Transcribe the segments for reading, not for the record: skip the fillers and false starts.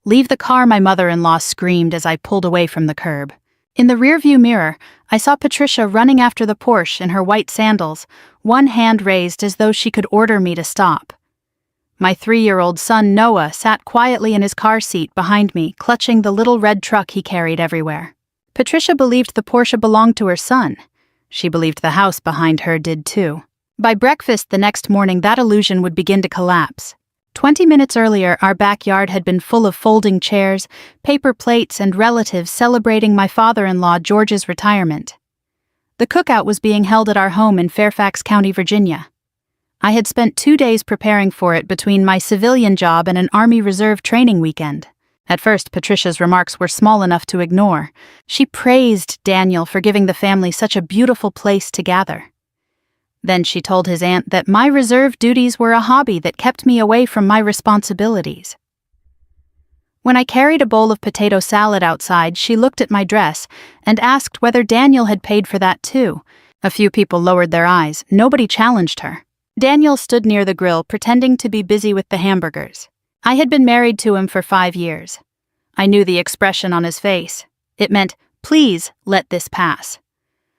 "Leave the car," my mother-in-law screamed as I pulled away from the curb. In the rearview mirror, I saw Patricia running after the Porsche in her white sandals, one hand raised as though she could order me to stop. My 3-year-old son Noah sat quietly in his car seat behind me, clutching the little red truck he carried everywhere. Patricia believed the Porsche belonged to her son. She believed the house behind her did too. By breakfast the next morning, that illusion would begin to collapse. 20 minutes earlier, our backyard had been full of folding chairs, paper plates, and relatives celebrating my father-in-law George's retirement. The cookout was being held at our home in Fairfax County, Virginia. I had spent 2 days preparing for it between my civilian job and an Army Reserve training weekend. At first, Patricia's remarks were small enough to ignore. She praised Daniel for giving the family such a beautiful place to gather. Then she told his aunt that my reserve duties were a hobby that kept me away from my responsibilities. When I carried a bowl of potato salad outside, she looked at my dress and asked whether Daniel had paid for that too. A few people lowered their eyes. Nobody challenged her. Daniel stood near the grill, pretending to be busy with the hamburgers. I had been married to him for 5 years. I knew the expression on his face. It meant, "Please let this pass."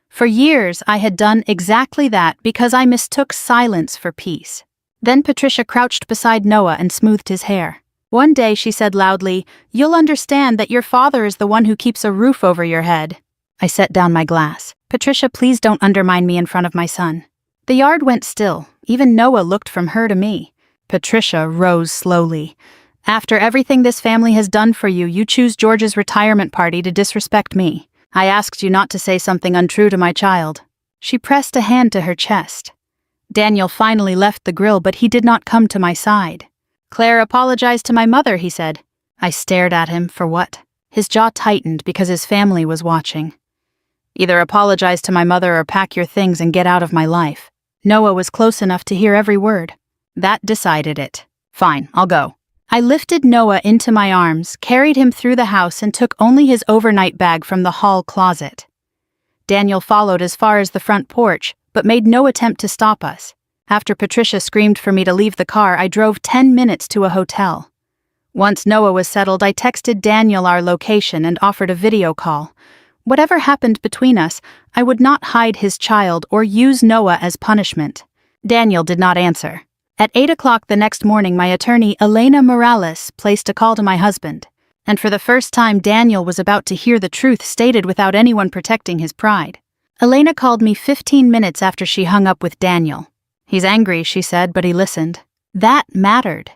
For years, I had done exactly that because I mistook silence for peace. Then Patricia crouched beside Noah and smoothed his hair. One day she said loudly, "You'll understand that your father is the one who keeps a roof over your head." I set down my glass. "Patricia, please don't undermine me in front of my son." The yard went still. Even Noah looked from her to me. Patricia rose slowly. "After everything this family has done for you, you choose George's retirement party to disrespect me. I asked you not to say something untrue to my child." She pressed a hand to her chest. Daniel finally left the grill, but he did not come to my side. "Claire apologized to my mother," he said. I stared at him. For what? His jaw tightened because his family was watching. "Either apologize to my mother or pack your things and get out of my life." Noah was close enough to hear every word. That decided it. "Fine, I'll go." I lifted Noah into my arms, carried him through the house, and took only his overnight bag from the hall closet. Daniel followed as far as the front porch, but made no attempt to stop us. After Patricia screamed for me to leave the car, I drove 10 minutes to a hotel. Once Noah was settled, I texted Daniel our location and offered a video call. Whatever happened between us, I would not hide his child or use Noah as punishment. Daniel did not answer. At 8 o'clock the next morning, my attorney, Elena Morales, placed a call to my husband. And for the first time, Daniel was about to hear the truth stated without anyone protecting his pride. Elena called me 15 minutes after she hung up with Daniel. "He's angry," she said, but he listened. That mattered.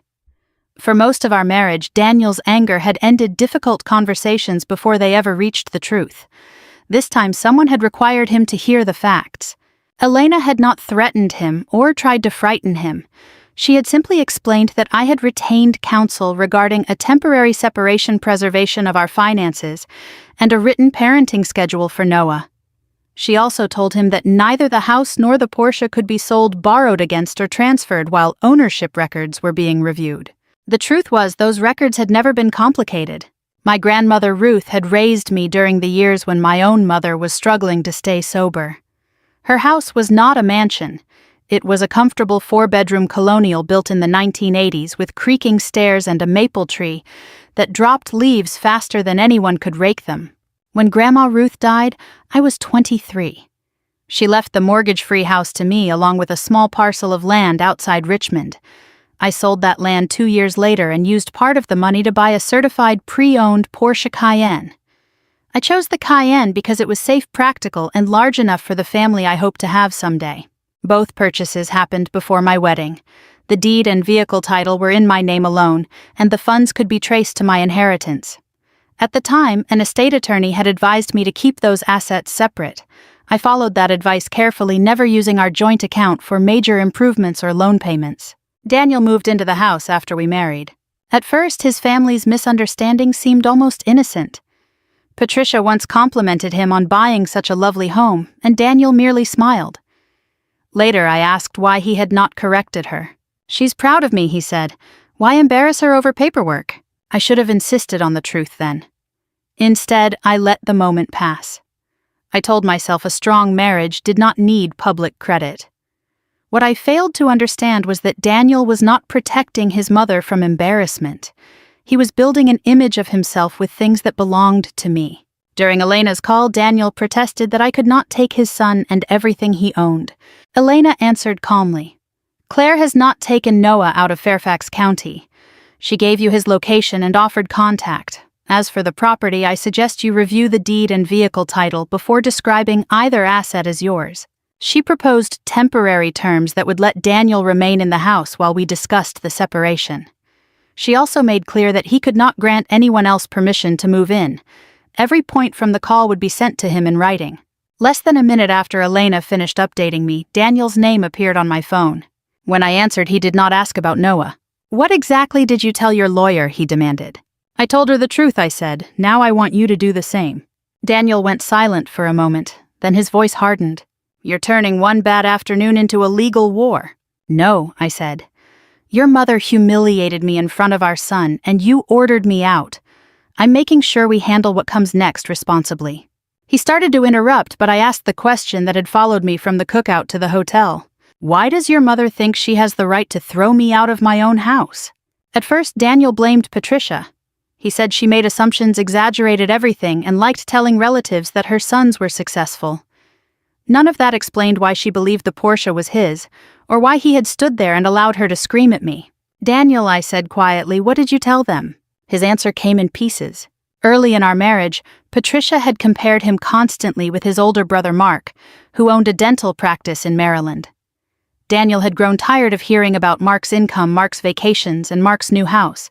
For most of our marriage, Daniel's anger had ended difficult conversations before they ever reached the truth. This time, someone had required him to hear the facts. Elena had not threatened him or tried to frighten him. She had simply explained that I had retained counsel regarding a temporary separation, preservation of our finances, and a written parenting schedule for Noah. She also told him that neither the house nor the Porsche could be sold, borrowed against, or transferred while ownership records were being reviewed. The truth was, those records had never been complicated. My grandmother Ruth had raised me during the years when my own mother was struggling to stay sober. Her house was not a mansion. It was a comfortable 4-bedroom colonial built in the 1980s with creaking stairs and a maple tree that dropped leaves faster than anyone could rake them. When Grandma Ruth died, I was 23. She left the mortgage-free house to me along with a small parcel of land outside Richmond. I sold that land 2 years later and used part of the money to buy a certified pre-owned Porsche Cayenne. I chose the Cayenne because it was safe, practical, and large enough for the family I hoped to have someday. Both purchases happened before my wedding. The deed and vehicle title were in my name alone, and the funds could be traced to my inheritance. At the time, an estate attorney had advised me to keep those assets separate. I followed that advice carefully, never using our joint account for major improvements or loan payments. Daniel moved into the house after we married. At first, his family's misunderstanding seemed almost innocent. Patricia once complimented him on buying such a lovely home, and Daniel merely smiled. Later, I asked why he had not corrected her. "She's proud of me," he said. "Why embarrass her over paperwork?" I should have insisted on the truth then. Instead, I let the moment pass. I told myself a strong marriage did not need public credit. What I failed to understand was that Daniel was not protecting his mother from embarrassment. He was building an image of himself with things that belonged to me. During Elena's call, Daniel protested that I could not take his son and everything he owned. Elena answered calmly, "Claire has not taken Noah out of Fairfax County. She gave you his location and offered contact. As for the property, I suggest you review the deed and vehicle title before describing either asset as yours." She proposed temporary terms that would let Daniel remain in the house while we discussed the separation. She also made clear that he could not grant anyone else permission to move in. Every point from the call would be sent to him in writing. Less than a minute after Elena finished updating me, Daniel's name appeared on my phone. When I answered, he did not ask about Noah. "What exactly did you tell your lawyer?" he demanded. "I told her the truth," I said. "Now I want you to do the same." Daniel went silent for a moment, then his voice hardened. "You're turning one bad afternoon into a legal war." "No," I said. "Your mother humiliated me in front of our son, and you ordered me out. I'm making sure we handle what comes next responsibly." He started to interrupt, but I asked the question that had followed me from the cookout to the hotel. "Why does your mother think she has the right to throw me out of my own house?" At first, Daniel blamed Patricia. He said she made assumptions, exaggerated everything, and liked telling relatives that her sons were successful. None of that explained why she believed the Porsche was his, or why he had stood there and allowed her to scream at me. "Daniel," I said quietly, "what did you tell them?" His answer came in pieces. Early in our marriage, Patricia had compared him constantly with his older brother Mark, who owned a dental practice in Maryland. Daniel had grown tired of hearing about Mark's income, Mark's vacations, and Mark's new house.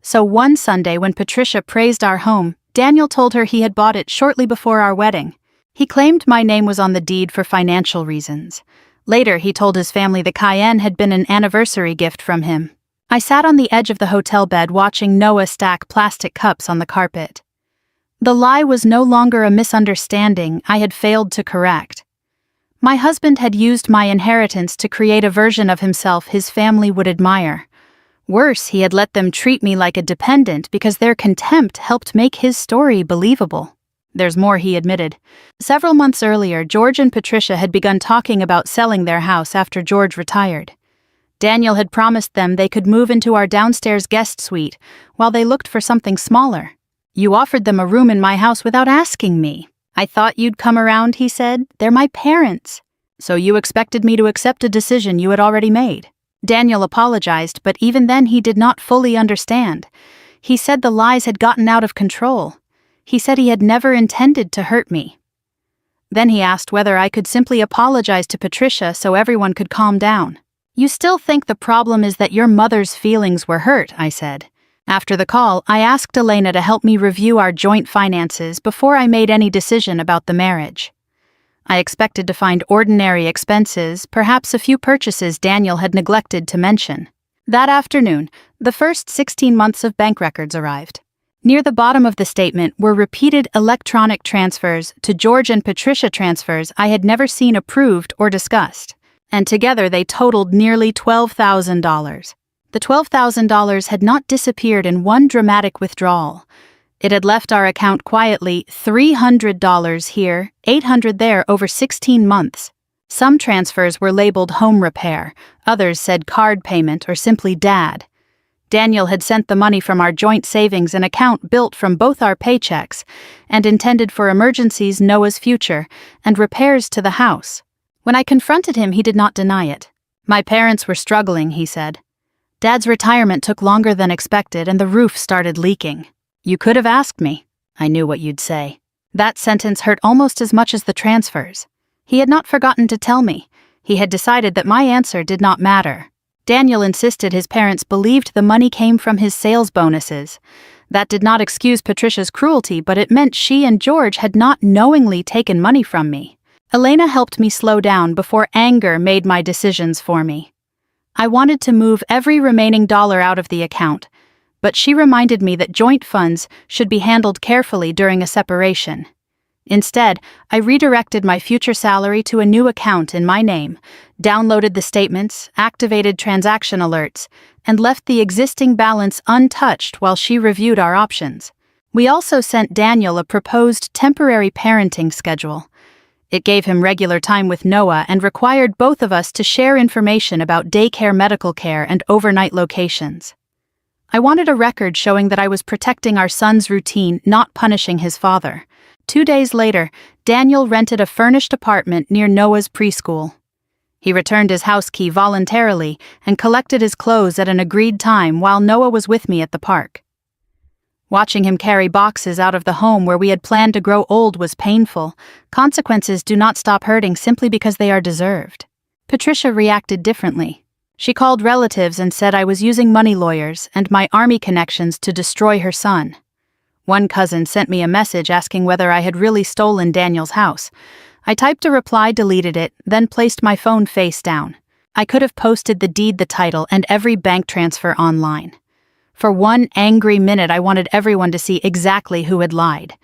So one Sunday, when Patricia praised our home, Daniel told her he had bought it shortly before our wedding. He claimed my name was on the deed for financial reasons. Later, he told his family the Cayenne had been an anniversary gift from him. I sat on the edge of the hotel bed watching Noah stack plastic cups on the carpet. The lie was no longer a misunderstanding I had failed to correct. My husband had used my inheritance to create a version of himself his family would admire. Worse, he had let them treat me like a dependent because their contempt helped make his story believable. There's more, he admitted. Several months earlier, George and Patricia had begun talking about selling their house after George retired. Daniel had promised them they could move into our downstairs guest suite while they looked for something smaller. "You offered them a room in my house without asking me. I thought you'd come around," he said. "They're my parents." "So you expected me to accept a decision you had already made?" Daniel apologized, but even then he did not fully understand. He said the lies had gotten out of control. He said he had never intended to hurt me. Then he asked whether I could simply apologize to Patricia so everyone could calm down. "You still think the problem is that your mother's feelings were hurt," I said. After the call, I asked Elena to help me review our joint finances before I made any decision about the marriage. I expected to find ordinary expenses, perhaps a few purchases Daniel had neglected to mention. That afternoon, the first 16 months of bank records arrived. Near the bottom of the statement were repeated electronic transfers to George and Patricia, transfers I had never seen approved or discussed, and together they totaled nearly $12,000. The $12,000 had not disappeared in one dramatic withdrawal. It had left our account quietly, $300 here, $800 there over 16 months. Some transfers were labeled home repair, others said card payment or simply Dad. Daniel had sent the money from our joint savings, an account built from both our paychecks, and intended for emergencies, Noah's future, and repairs to the house. When I confronted him, he did not deny it. "My parents were struggling," he said. "Dad's retirement took longer than expected and the roof started leaking. You could have asked me. I knew what you'd say." That sentence hurt almost as much as the transfers. He had not forgotten to tell me. He had decided that my answer did not matter. Daniel insisted his parents believed the money came from his sales bonuses. That did not excuse Patricia's cruelty, but it meant she and George had not knowingly taken money from me. Elena helped me slow down before anger made my decisions for me. I wanted to move every remaining dollar out of the account, but she reminded me that joint funds should be handled carefully during a separation. Instead, I redirected my future salary to a new account in my name, downloaded the statements, activated transaction alerts, and left the existing balance untouched while she reviewed our options. We also sent Daniel a proposed temporary parenting schedule. It gave him regular time with Noah and required both of us to share information about daycare, medical care, and overnight locations. I wanted a record showing that I was protecting our son's routine, not punishing his father. 2 days later, Daniel rented a furnished apartment near Noah's preschool. He returned his house key voluntarily and collected his clothes at an agreed time while Noah was with me at the park. Watching him carry boxes out of the home where we had planned to grow old was painful. Consequences do not stop hurting simply because they are deserved. Patricia reacted differently. She called relatives and said I was using money lawyers and my army connections to destroy her son. One cousin sent me a message asking whether I had really stolen Daniel's house. I typed a reply, deleted it, then placed my phone face down. I could have posted the deed, the title, and every bank transfer online. For one angry minute, I wanted everyone to see exactly who had lied.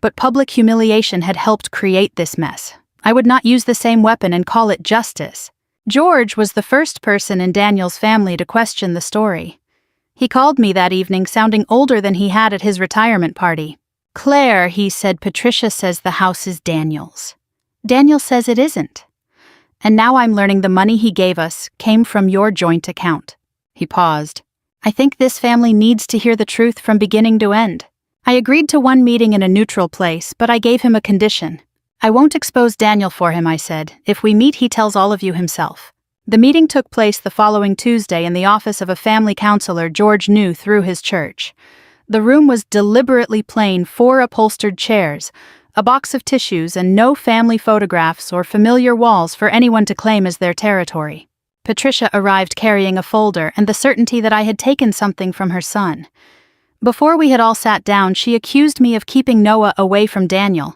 But public humiliation had helped create this mess. I would not use the same weapon and call it justice. George was the first person in Daniel's family to question the story. He called me that evening sounding older than he had at his retirement party. "Claire," he said, "Patricia says the house is Daniel's. Daniel says it isn't. And now I'm learning the money he gave us came from your joint account." He paused. "I think this family needs to hear the truth from beginning to end." I agreed to one meeting in a neutral place, but I gave him a condition. "I won't expose Daniel for him," I said. "If we meet, he tells all of you himself." The meeting took place the following Tuesday in the office of a family counselor George knew through his church. The room was deliberately plain, 4 upholstered chairs, a box of tissues, and no family photographs or familiar walls for anyone to claim as their territory. Patricia arrived carrying a folder and the certainty that I had taken something from her son. Before we had all sat down, she accused me of keeping Noah away from Daniel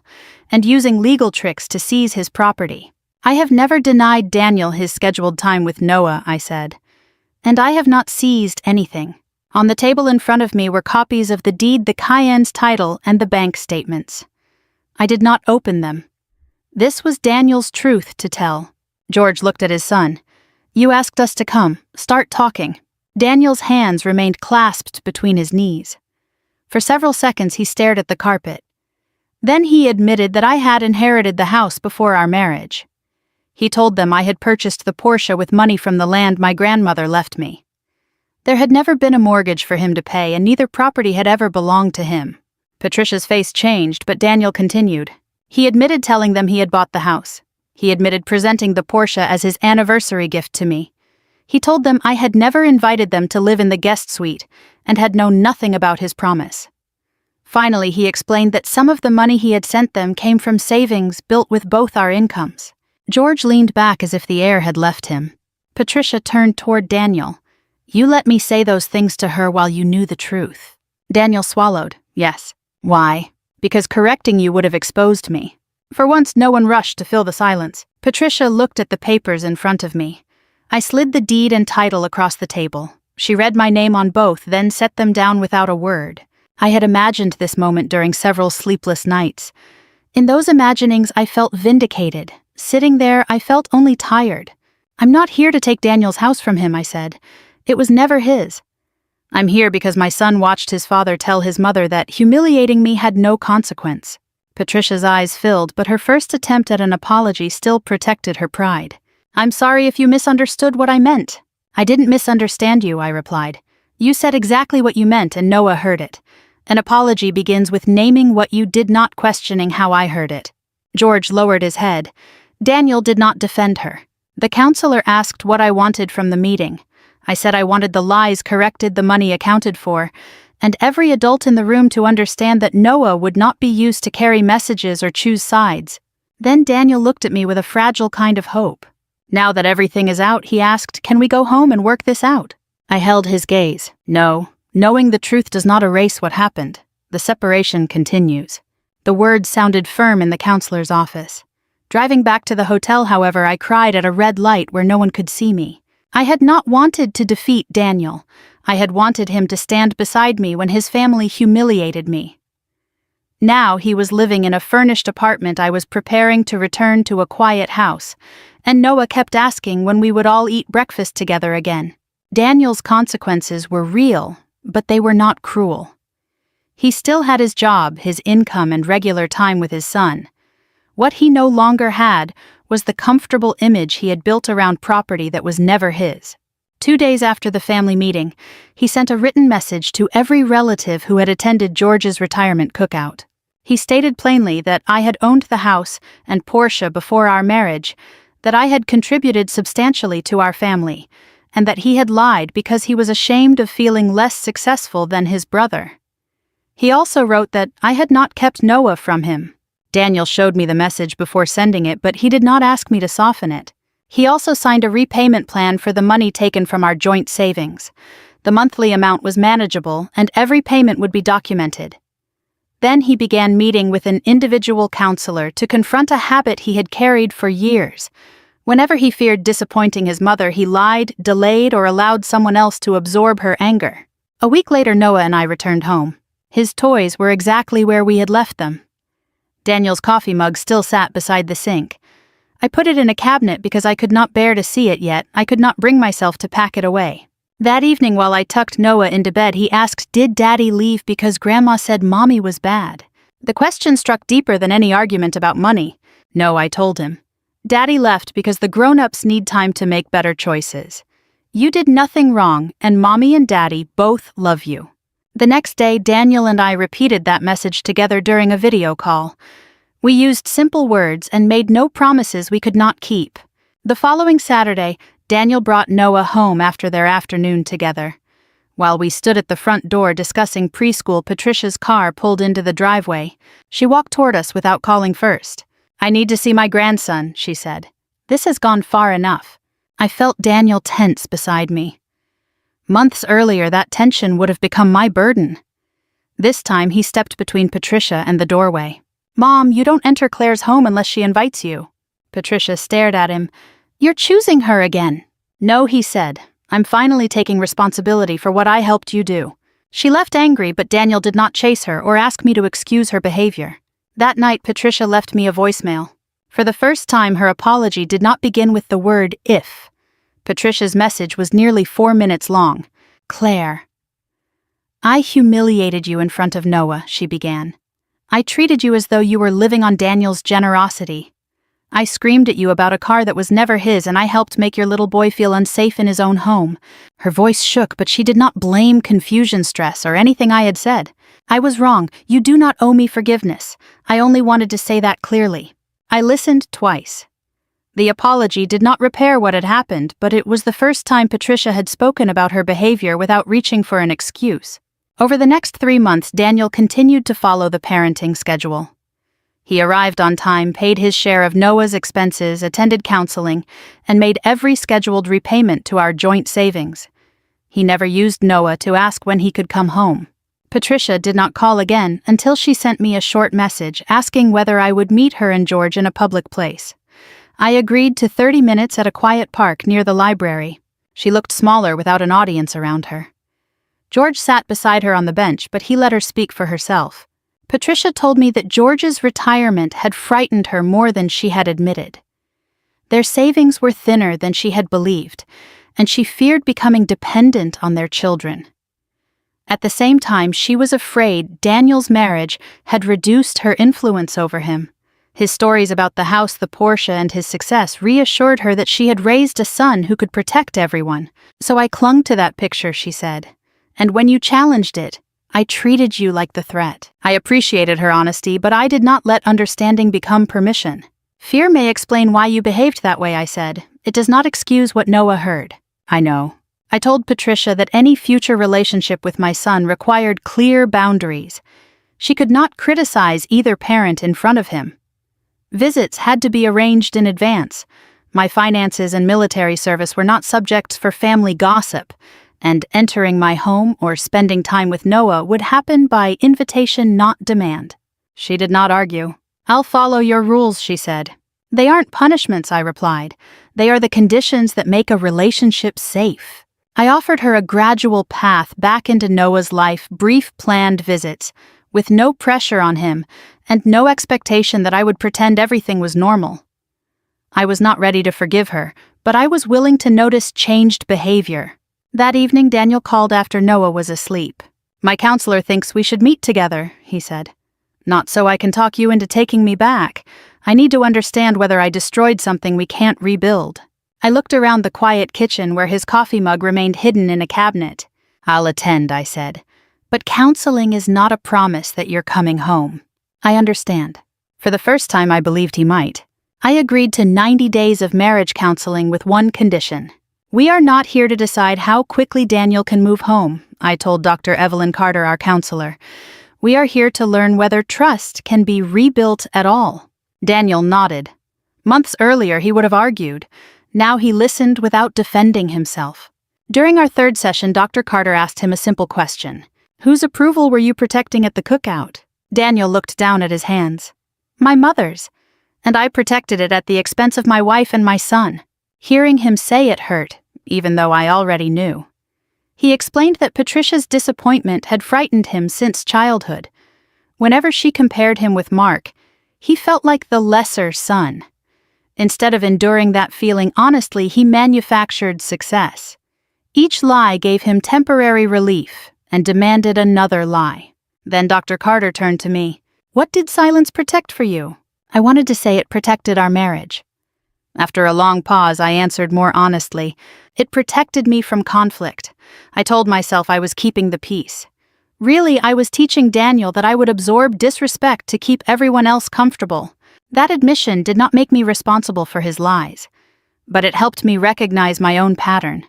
and using legal tricks to seize his property. "I have never denied Daniel his scheduled time with Noah," I said. "And I have not seized anything." On the table in front of me were copies of the deed, the Cayenne's title, and the bank statements. I did not open them. This was Daniel's truth to tell. George looked at his son. "You asked us to come. Start talking." Daniel's hands remained clasped between his knees. For several seconds he stared at the carpet. Then he admitted that I had inherited the house before our marriage. He told them I had purchased the Porsche with money from the land my grandmother left me. There had never been a mortgage for him to pay, and neither property had ever belonged to him. Patricia's face changed, but Daniel continued. He admitted telling them he had bought the house. He admitted presenting the Porsche as his anniversary gift to me. He told them I had never invited them to live in the guest suite and had known nothing about his promise. Finally, he explained that some of the money he had sent them came from savings built with both our incomes. George leaned back as if the air had left him. Patricia turned toward Daniel. "You let me say those things to her while you knew the truth." Daniel swallowed. "Yes." "Why?" "Because correcting you would have exposed me." For once, no one rushed to fill the silence. Patricia looked at the papers in front of me. I slid the deed and title across the table. She read my name on both, then set them down without a word. I had imagined this moment during several sleepless nights. In those imaginings, I felt vindicated. Sitting there, I felt only tired. "I'm not here to take Daniel's house from him," I said. "It was never his. I'm here because my son watched his father tell his mother that humiliating me had no consequence." Patricia's eyes filled, but her first attempt at an apology still protected her pride. "I'm sorry if you misunderstood what I meant." "I didn't misunderstand you," I replied. "You said exactly what you meant, and Noah heard it. An apology begins with naming what you did, not questioning how I heard it." George lowered his head. Daniel did not defend her. The counselor asked what I wanted from the meeting. I said I wanted the lies corrected, the money accounted for, and every adult in the room to understand that Noah would not be used to carry messages or choose sides. Then Daniel looked at me with a fragile kind of hope. "Now that everything is out," he asked, "can we go home and work this out?" I held his gaze. "No. Knowing the truth does not erase what happened. The separation continues." The words sounded firm in the counselor's office. Driving back to the hotel, however, I cried at a red light where no one could see me. I had not wanted to defeat Daniel. I had wanted him to stand beside me when his family humiliated me. Now he was living in a furnished apartment. I was preparing to return to a quiet house, and Noah kept asking when we would all eat breakfast together again. Daniel's consequences were real, but they were not cruel. He still had his job, his income, and regular time with his son. What he no longer had was the comfortable image he had built around property that was never his. 2 days after the family meeting, he sent a written message to every relative who had attended George's retirement cookout. He stated plainly that I had owned the house and Porsche before our marriage, that I had contributed substantially to our family, and that he had lied because he was ashamed of feeling less successful than his brother. He also wrote that I had not kept Noah from him. Daniel showed me the message before sending it, but he did not ask me to soften it. He also signed a repayment plan for the money taken from our joint savings. The monthly amount was manageable, and every payment would be documented. Then he began meeting with an individual counselor to confront a habit he had carried for years. Whenever he feared disappointing his mother, he lied, delayed, or allowed someone else to absorb her anger. A week later, Noah and I returned home. His toys were exactly where we had left them. Daniel's coffee mug still sat beside the sink. I put it in a cabinet because I could not bear to see it yet. I could not bring myself to pack it away. That evening, while I tucked Noah into bed, he asked, "Did Daddy leave because Grandma said Mommy was bad?" The question struck deeper than any argument about money. "No," I told him. "Daddy left because the grown-ups need time to make better choices. You did nothing wrong, and Mommy and Daddy both love you." The next day, Daniel and I repeated that message together during a video call. We used simple words and made no promises we could not keep. The following Saturday, Daniel brought Noah home after their afternoon together. While we stood at the front door discussing preschool, Patricia's car pulled into the driveway. She walked toward us without calling first. "I need to see my grandson," she said. "This has gone far enough." I felt Daniel tense beside me. Months earlier, that tension would have become my burden. This time, he stepped between Patricia and the doorway. "Mom, you don't enter Claire's home unless she invites you." Patricia stared at him. "You're choosing her again." "No," he said. "I'm finally taking responsibility for what I helped you do." She left angry, but Daniel did not chase her or ask me to excuse her behavior. That night, Patricia left me a voicemail. For the first time, her apology did not begin with the word "if." Patricia's message was nearly 4 minutes long. "Claire, I humiliated you in front of Noah," she began. "I treated you as though you were living on Daniel's generosity. I screamed at you about a car that was never his, and I helped make your little boy feel unsafe in his own home." Her voice shook, but she did not blame confusion stress or anything I had said. "I was wrong. You do not owe me forgiveness. I only wanted to say that clearly." I listened twice. The apology did not repair what had happened, but it was the first time Patricia had spoken about her behavior without reaching for an excuse. Over the next 3 months, Daniel continued to follow the parenting schedule. He arrived on time, paid his share of Noah's expenses, attended counseling, and made every scheduled repayment to our joint savings. He never used Noah to ask when he could come home. Patricia did not call again until she sent me a short message asking whether I would meet her and George in a public place. I agreed to 30 minutes at a quiet park near the library. She looked smaller without an audience around her. George sat beside her on the bench, but he let her speak for herself. Patricia told me that George's retirement had frightened her more than she had admitted. Their savings were thinner than she had believed, and she feared becoming dependent on their children. At the same time, she was afraid Daniel's marriage had reduced her influence over him. His stories about the house, the Porsche, and his success reassured her that she had raised a son who could protect everyone. "So I clung to that picture," she said. "And when you challenged it, I treated you like the threat." I appreciated her honesty, but I did not let understanding become permission. "Fear may explain why you behaved that way," I said. "It does not excuse what Noah heard." "I know." I told Patricia that any future relationship with my son required clear boundaries. She could not criticize either parent in front of him. Visits had to be arranged in advance. My finances and military service were not subjects for family gossip, and entering my home or spending time with Noah would happen by invitation, not demand. She did not argue. "I'll follow your rules," she said. "They aren't punishments," I replied. "They are the conditions that make a relationship safe." I offered her a gradual path back into Noah's life, brief planned visits, with no pressure on him and no expectation that I would pretend everything was normal. I was not ready to forgive her, but I was willing to notice changed behavior. That evening, Daniel called after Noah was asleep. "My counselor thinks we should meet together," he said. "Not so I can talk you into taking me back. I need to understand whether I destroyed something we can't rebuild." I looked around the quiet kitchen where his coffee mug remained hidden in a cabinet. "I'll attend," I said. "But counseling is not a promise that you're coming home." "I understand." For the first time, I believed he might. I agreed to 90 days of marriage counseling with one condition. "We are not here to decide how quickly Daniel can move home," I told Dr. Evelyn Carter, our counselor. "We are here to learn whether trust can be rebuilt at all." Daniel nodded. Months earlier, he would have argued. Now he listened without defending himself. During our third session, Dr. Carter asked him a simple question. "Whose approval were you protecting at the cookout?" Daniel looked down at his hands. "My mother's. And I protected it at the expense of my wife and my son." Hearing him say it hurt, even though I already knew. He explained that Patricia's disappointment had frightened him since childhood. Whenever she compared him with Mark, he felt like the lesser son. Instead of enduring that feeling honestly, he manufactured success. Each lie gave him temporary relief and demanded another lie. Then Dr. Carter turned to me. "What did silence protect for you?" I wanted to say it protected our marriage. After a long pause, I answered more honestly. It protected me from conflict. I told myself I was keeping the peace. Really, I was teaching Daniel that I would absorb disrespect to keep everyone else comfortable. That admission did not make me responsible for his lies, but it helped me recognize my own pattern.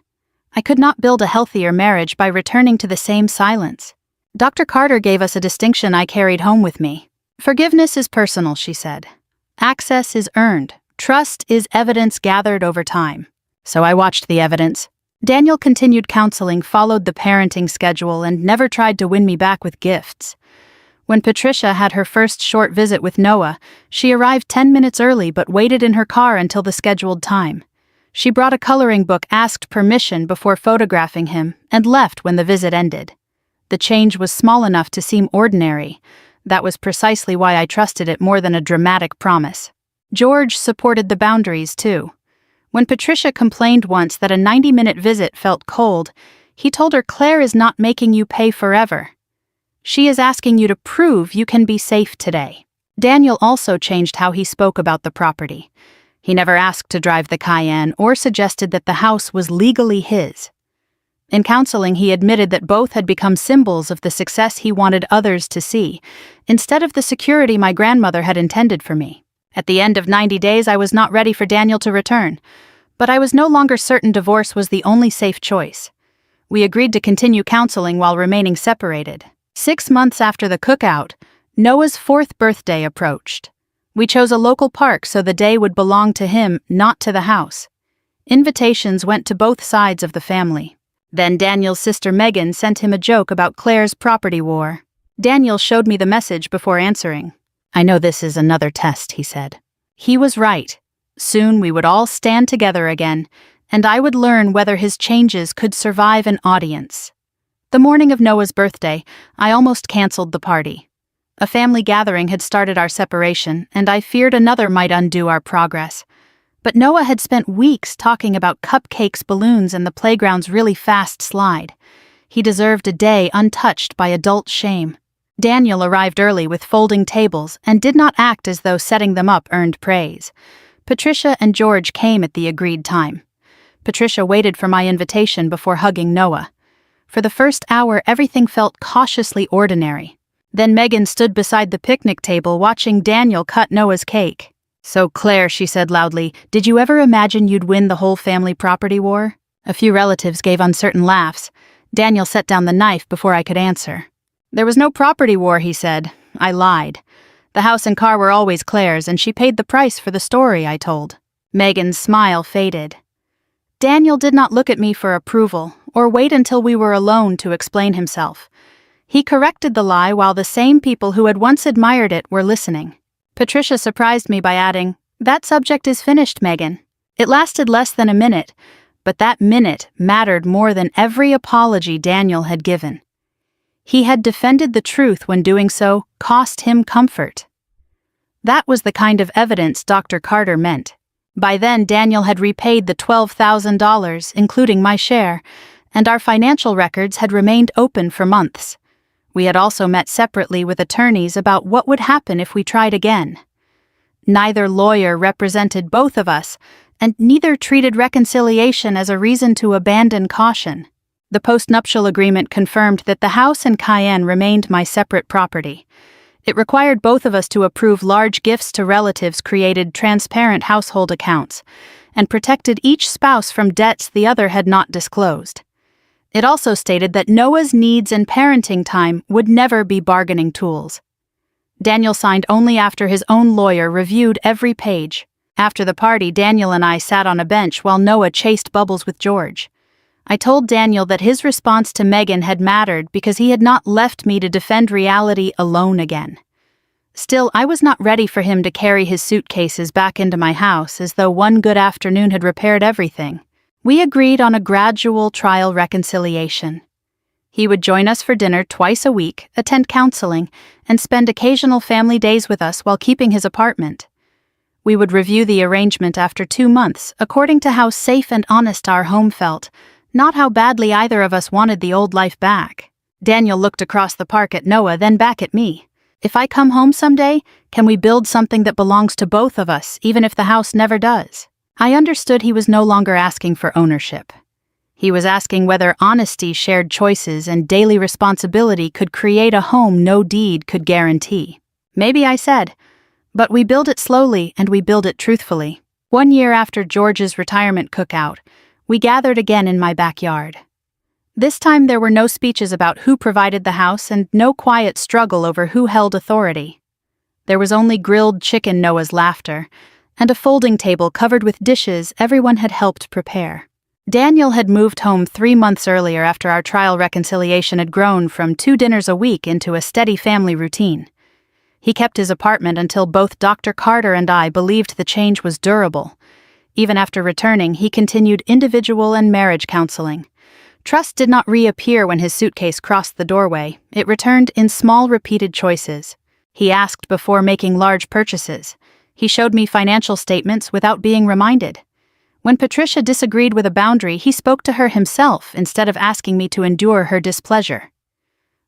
I could not build a healthier marriage by returning to the same silence. Dr. Carter gave us a distinction I carried home with me. "Forgiveness is personal," she said. "Access is earned. Trust is evidence gathered over time." So I watched the evidence. Daniel continued counseling, followed the parenting schedule, and never tried to win me back with gifts. When Patricia had her first short visit with Noah, she arrived 10 minutes early but waited in her car until the scheduled time. She brought a coloring book, asked permission before photographing him, and left when the visit ended. The change was small enough to seem ordinary. That was precisely why I trusted it more than a dramatic promise. George supported the boundaries, too. When Patricia complained once that a 90-minute visit felt cold, he told her, "Claire is not making you pay forever. She is asking you to prove you can be safe today." Daniel also changed how he spoke about the property. He never asked to drive the Cayenne or suggested that the house was legally his. In counseling, he admitted that both had become symbols of the success he wanted others to see, instead of the security my grandmother had intended for me. At the end of 90 days, I was not ready for Daniel to return, but I was no longer certain divorce was the only safe choice. We agreed to continue counseling while remaining separated. 6 months after the cookout, Noah's 4th birthday approached. We chose a local park so the day would belong to him, not to the house. Invitations went to both sides of the family. Then Daniel's sister Megan sent him a joke about Claire's property war. Daniel showed me the message before answering. "I know this is another test," he said. He was right. Soon we would all stand together again, and I would learn whether his changes could survive an audience. The morning of Noah's birthday, I almost canceled the party. A family gathering had started our separation, and I feared another might undo our progress. But Noah had spent weeks talking about cupcakes, balloons, and the playground's really fast slide. He deserved a day untouched by adult shame. Daniel arrived early with folding tables and did not act as though setting them up earned praise. Patricia and George came at the agreed time. Patricia waited for my invitation before hugging Noah. For the first hour, everything felt cautiously ordinary. Then Megan stood beside the picnic table watching Daniel cut Noah's cake. "So Claire," she said loudly, "did you ever imagine you'd win the whole family property war?" A few relatives gave uncertain laughs. Daniel set down the knife before I could answer. "There was no property war," he said. I lied. The house and car were always Claire's, and she paid the price for the story, I told. Megan's smile faded. Daniel did not look at me for approval, or wait until we were alone to explain himself. He corrected the lie while the same people who had once admired it were listening. Patricia surprised me by adding, "That subject is finished, Megan." It lasted less than a minute, but that minute mattered more than every apology Daniel had given. He had defended the truth when doing so cost him comfort. That was the kind of evidence Dr. Carter meant. By then, Daniel had repaid the $12,000, including my share, and our financial records had remained open for months. We had also met separately with attorneys about what would happen if we tried again. Neither lawyer represented both of us, and neither treated reconciliation as a reason to abandon caution. The postnuptial agreement confirmed that the house in Cayenne remained my separate property. It required both of us to approve large gifts to relatives, created transparent household accounts, and protected each spouse from debts the other had not disclosed. It also stated that Noah's needs and parenting time would never be bargaining tools. Daniel signed only after his own lawyer reviewed every page. After the party, Daniel and I sat on a bench while Noah chased bubbles with George. I told Daniel that his response to Megan had mattered because he had not left me to defend reality alone again. Still, I was not ready for him to carry his suitcases back into my house as though one good afternoon had repaired everything. We agreed on a gradual trial reconciliation. He would join us for dinner twice a week, attend counseling, and spend occasional family days with us while keeping his apartment. We would review the arrangement after 2 months, according to how safe and honest our home felt, not how badly either of us wanted the old life back. Daniel looked across the park at Noah, then back at me. If I come home someday, can we build something that belongs to both of us, even if the house never does? I understood he was no longer asking for ownership. He was asking whether honesty, shared choices, and daily responsibility could create a home no deed could guarantee. Maybe, I said, but we build it slowly and we build it truthfully. 1 year after George's retirement cookout, we gathered again in my backyard. This time there were no speeches about who provided the house and no quiet struggle over who held authority. There was only grilled chicken Noah's laughter, and a folding table covered with dishes everyone had helped prepare. Daniel had moved home 3 months earlier after our trial reconciliation had grown from 2 dinners a week into a steady family routine. He kept his apartment until both Dr. Carter and I believed the change was durable. Even after returning, he continued individual and marriage counseling. Trust did not reappear when his suitcase crossed the doorway. It returned in small, repeated choices. He asked before making large purchases. He showed me financial statements without being reminded. When Patricia disagreed with a boundary, he spoke to her himself instead of asking me to endure her displeasure.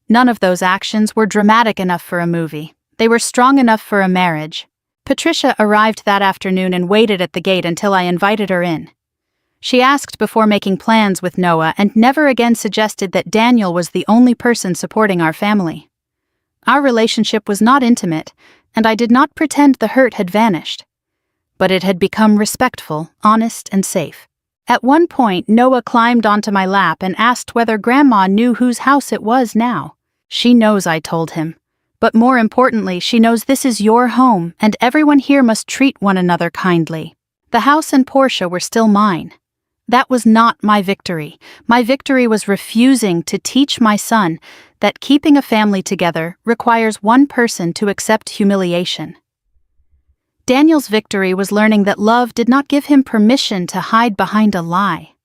None of those actions were dramatic enough for a movie. They were strong enough for a marriage. Patricia arrived that afternoon and waited at the gate until I invited her in. She asked before making plans with Noah and never again suggested that Daniel was the only person supporting our family. Our relationship was not intimate, and I did not pretend the hurt had vanished. But it had become respectful, honest, and safe. At one point, Noah climbed onto my lap and asked whether Grandma knew whose house it was now. She knows, I told him. But more importantly, she knows this is your home, and everyone here must treat one another kindly. The house and Porsche were still mine. That was not my victory. My victory was refusing to teach my son that keeping a family together requires one person to accept humiliation. Daniel's victory was learning that love did not give him permission to hide behind a lie.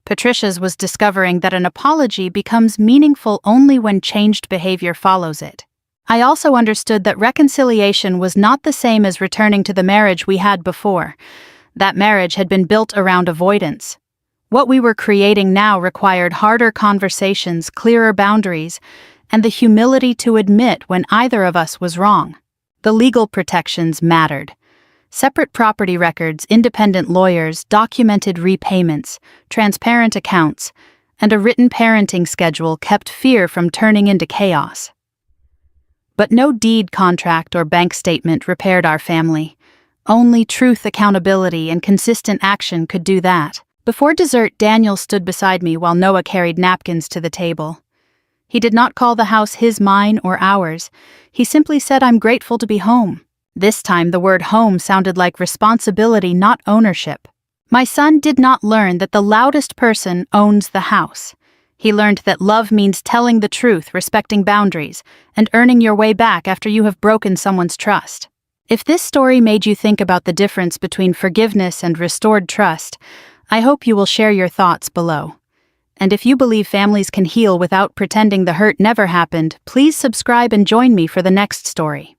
Patricia's was discovering that an apology becomes meaningful only when changed behavior follows it. I also understood that reconciliation was not the same as returning to the marriage we had before. That marriage had been built around avoidance. What we were creating now required harder conversations, clearer boundaries, and the humility to admit when either of us was wrong. The legal protections mattered. Separate property records, independent lawyers, documented repayments, transparent accounts, and a written parenting schedule kept fear from turning into chaos. But no deed, contract, or bank statement repaired our family. Only truth, accountability, and consistent action could do that. Before dessert, Daniel stood beside me while Noah carried napkins to the table. He did not call the house his, mine, or ours. He simply said, "I'm grateful to be home." This time, the word home sounded like responsibility, not ownership. My son did not learn that the loudest person owns the house. He learned that love means telling the truth, respecting boundaries, and earning your way back after you have broken someone's trust. If this story made you think about the difference between forgiveness and restored trust, I hope you will share your thoughts below. And if you believe families can heal without pretending the hurt never happened, please subscribe and join me for the next story.